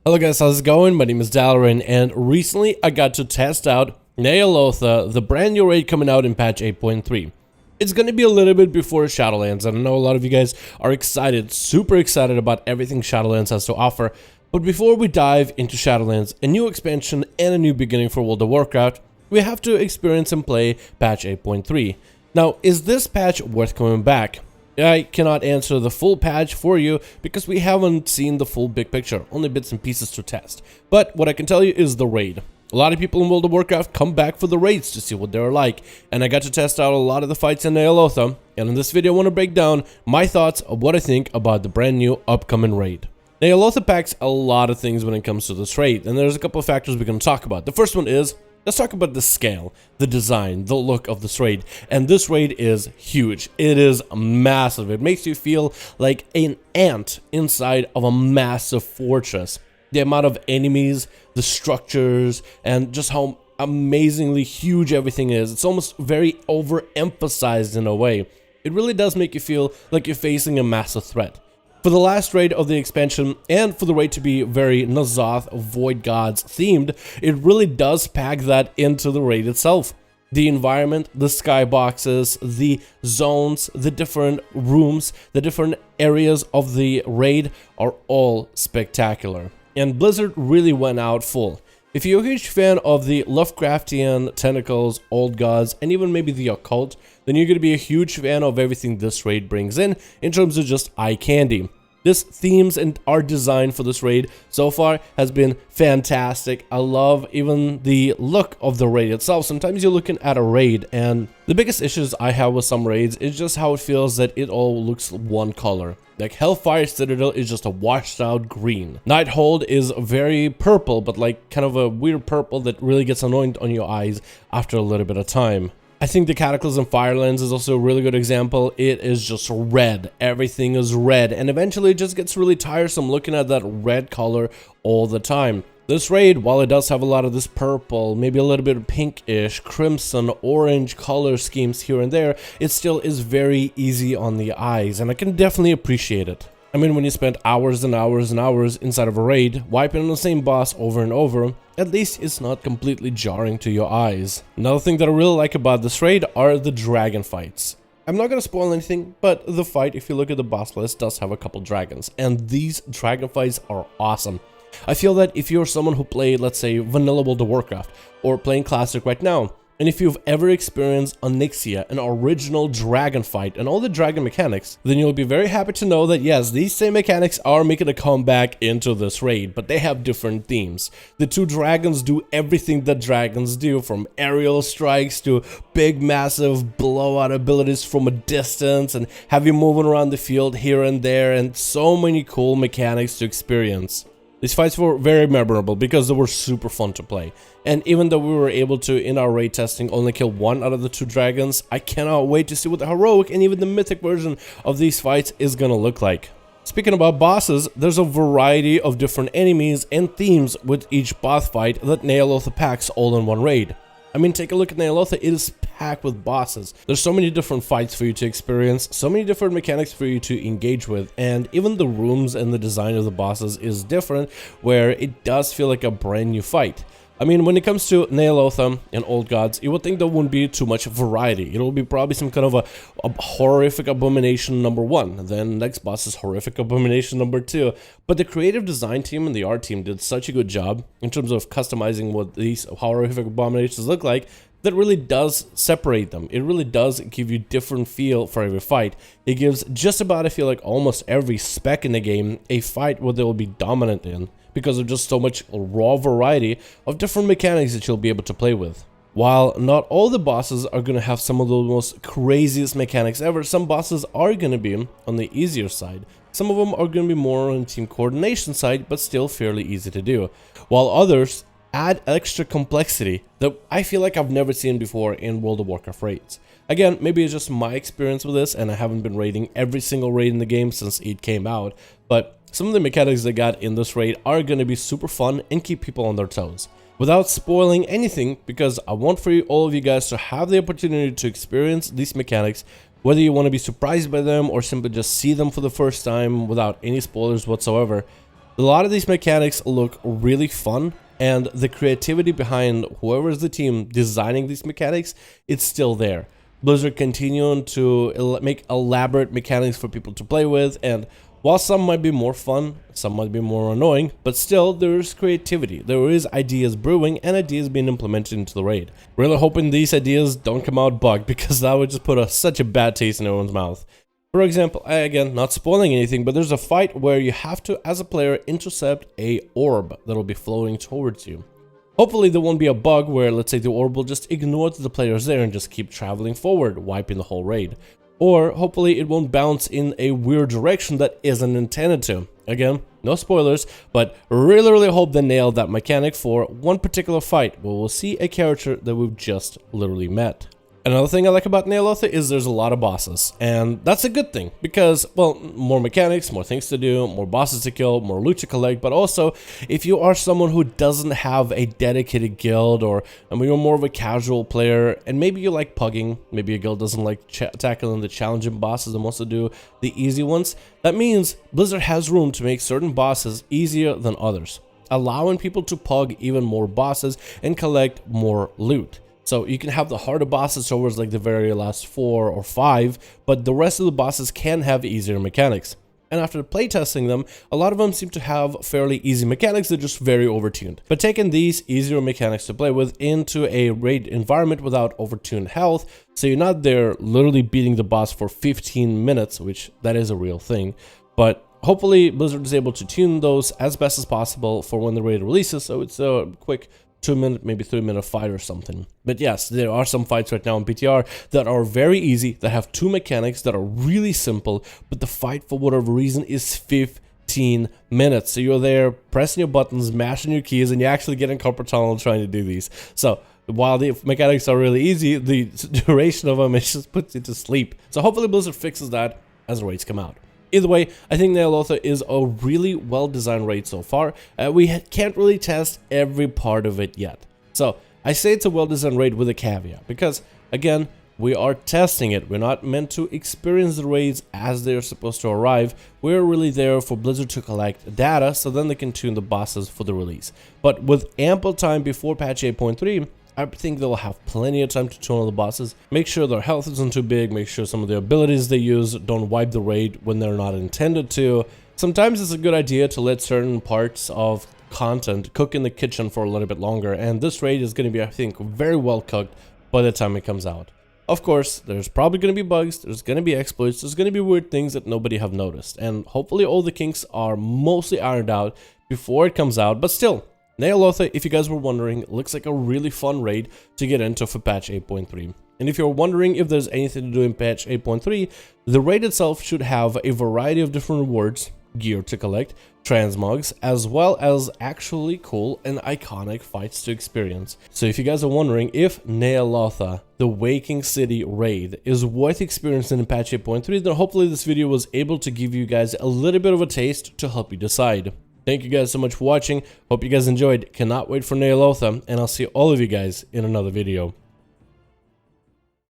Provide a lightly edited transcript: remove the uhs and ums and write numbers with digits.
Hello guys, how's it going? My name is Dalaran, and recently I got to test out Ny'alotha, the brand new raid coming out in patch 8.3. It's going to be a little bit before Shadowlands, and I know a lot of you guys are excited, super excited about everything Shadowlands has to offer. But before we dive into Shadowlands, a new expansion and a new beginning for World of Warcraft, we have to experience and play patch 8.3. Now, is this patch worth coming back? I cannot answer the full patch for you because we haven't seen the full big picture, only bits and pieces to test. But what I can tell you is the raid. A lot of people in World of Warcraft come back for the raids to see what they're like, and I got to test out a lot of the fights in Ny'alotha, and in this video I want to break down my thoughts of what I think about the brand new upcoming raid. Ny'alotha packs a lot of things when it comes to this raid, and there's a couple of factors we're going to talk about. The first one is, let's talk about the scale, the design, the look of this raid. And this raid is huge. It is massive. It makes you feel like an ant inside of a massive fortress. The amount of enemies, the structures, and just how amazingly huge everything is. It's almost very overemphasized in a way. It really does make you feel like you're facing a massive threat. For the last raid of the expansion, and for the raid to be very N'alotha Void Gods themed, it really does pack that into the raid itself. The environment, the skyboxes, the zones, the different rooms, the different areas of the raid are all spectacular. And Blizzard really went out full. If you're a huge fan of the Lovecraftian, tentacles, old gods, and even maybe the occult, then you're going to be a huge fan of everything this raid brings in terms of just eye candy. This themes and art design for this raid so far has been fantastic. I love even the look of the raid itself. Sometimes you're looking at a raid and the biggest issues I have with some raids is just how it feels that it all looks one color. Like Hellfire Citadel is just a washed out green. Nighthold is very purple, but like kind of a weird purple that really gets annoying on your eyes after a little bit of time. I think the Cataclysm Firelands is also a really good example. It is just red. Everything is red, and eventually it just gets really tiresome looking at that red color all the time. This raid, while it does have a lot of this purple, maybe a little bit of pinkish, crimson, orange color schemes here and there, it still is very easy on the eyes, and I can definitely appreciate it. I mean, when you spend hours and hours and hours inside of a raid, wiping on the same boss over and over, at least it's not completely jarring to your eyes. Another thing that I really like about this raid are the dragon fights. I'm not gonna spoil anything, but the fight, if you look at the boss list, does have a couple dragons, and these dragon fights are awesome. I feel that if you're someone who played, let's say, vanilla World of Warcraft, or playing Classic right now, and if you've ever experienced Onyxia, an original dragon fight, and all the dragon mechanics, then you'll be very happy to know that yes, these same mechanics are making a comeback into this raid, but they have different themes. The two dragons do everything that dragons do, from aerial strikes to big massive blowout abilities from a distance, and have you moving around the field here and there, and so many cool mechanics to experience. These fights were very memorable because they were super fun to play. And even though we were able to, in our raid testing, only kill one out of the two dragons, I cannot wait to see what the heroic and even the mythic version of these fights is gonna look like. Speaking about bosses, there's a variety of different enemies and themes with each boss fight that Ny'alotha packs all in one raid. I mean, take a look at Ny'alotha, it is packed with bosses. There's so many different fights for you to experience, so many different mechanics for you to engage with, and even the rooms and the design of the bosses is different, where it does feel like a brand new fight. I mean, when it comes to Ny'alotha and Old Gods, you would think there wouldn't be too much variety. It'll be probably some kind of a horrific abomination number 1, then next boss is horrific abomination number 2. But the creative design team and the art team did such a good job in terms of customizing what these horrific abominations look like, that really does separate them. It really does give you different feel for every fight. It gives just about, I feel like, almost every spec in the game a fight where they will be dominant in, because of just so much raw variety of different mechanics that you'll be able to play with. While not all the bosses are going to have some of the most craziest mechanics ever, some bosses are going to be on the easier side. Some of them are going to be more on the team coordination side, but still fairly easy to do. While others add extra complexity that I feel like I've never seen before in World of Warcraft raids. Again, maybe it's just my experience with this, and I haven't been raiding every single raid in the game since it came out, but some of the mechanics they got in this raid are going to be super fun and keep people on their toes. Without spoiling anything, because I want for all of you guys to have the opportunity to experience these mechanics, whether you want to be surprised by them or simply just see them for the first time without any spoilers whatsoever, A lot of these mechanics look really fun, and the creativity behind whoever is the team designing these mechanics, it's still there. Blizzard continuing to make elaborate mechanics for people to play with, and while some might be more fun, some might be more annoying, but still there is creativity, there is ideas brewing and ideas being implemented into the raid. Really hoping these ideas don't come out bugged, because that would just put such a bad taste in everyone's mouth. For example, again, not spoiling anything, but there's a fight where you have to, as a player, intercept a orb that'll be floating towards you. Hopefully there won't be a bug where, let's say, the orb will just ignore the players there and just keep traveling forward, wiping the whole raid. Or hopefully it won't bounce in a weird direction that isn't intended to. Again, no spoilers, but really hope they nailed that mechanic for one particular fight where we'll see a character that we've just literally met. Another thing I like about Ny'alotha is there's a lot of bosses, and that's a good thing because, well, more mechanics, more things to do, more bosses to kill, more loot to collect, but also if you are someone who doesn't have a dedicated guild, or you're more of a casual player and maybe you like pugging, maybe your guild doesn't like tackling the challenging bosses and wants to do the easy ones, that means Blizzard has room to make certain bosses easier than others, allowing people to pug even more bosses and collect more loot. So you can have the harder bosses towards like the very last 4 or 5, but the rest of the bosses can have easier mechanics. And after playtesting them, a lot of them seem to have fairly easy mechanics that are just very overtuned. But taking these easier mechanics to play with into a raid environment without overtuned health, so you're not there literally beating the boss for 15 minutes, which that is a real thing, but hopefully Blizzard is able to tune those as best as possible for when the raid releases, so it's a quick 2-minute, maybe 3-minute fight or something. But yes, there are some fights right now in PTR that are very easy, that have 2 mechanics that are really simple, but the fight for whatever reason is 15 minutes. So you're there pressing your buttons, mashing your keys, and you're actually getting carpal tunnel trying to do these. So while the mechanics are really easy, the duration of them, it just puts you to sleep. So hopefully Blizzard fixes that as the raids come out. Either way, I think Ny'alotha is a really well-designed raid so far. We can't really test every part of it yet. So I say it's a well-designed raid with a caveat, because again, we are testing it. We're not meant to experience the raids as they're supposed to arrive. We're really there for Blizzard to collect data so then they can tune the bosses for the release. But with ample time before patch 8.3, I think they'll have plenty of time to tune all the bosses, make sure their health isn't too big, make sure some of the abilities they use don't wipe the raid when they're not intended to. Sometimes it's a good idea to let certain parts of content cook in the kitchen for a little bit longer, and this raid is going to be, I think, very well cooked by the time it comes out. Of course, there's probably going to be bugs, there's going to be exploits, there's going to be weird things that nobody have noticed, and hopefully all the kinks are mostly ironed out before it comes out, but still, Ny'alotha, if you guys were wondering, looks like a really fun raid to get into for patch 8.3. And if you're wondering if there's anything to do in patch 8.3, the raid itself should have a variety of different rewards, gear to collect, transmogs, as well as actually cool and iconic fights to experience. So if you guys are wondering if Ny'alotha, the Waking City raid, is worth experiencing in patch 8.3, then hopefully this video was able to give you guys a little bit of a taste to help you decide. Thank you guys so much for watching. Hope you guys enjoyed. Cannot wait for Ny'alotha, and I'll see all of you guys in another video.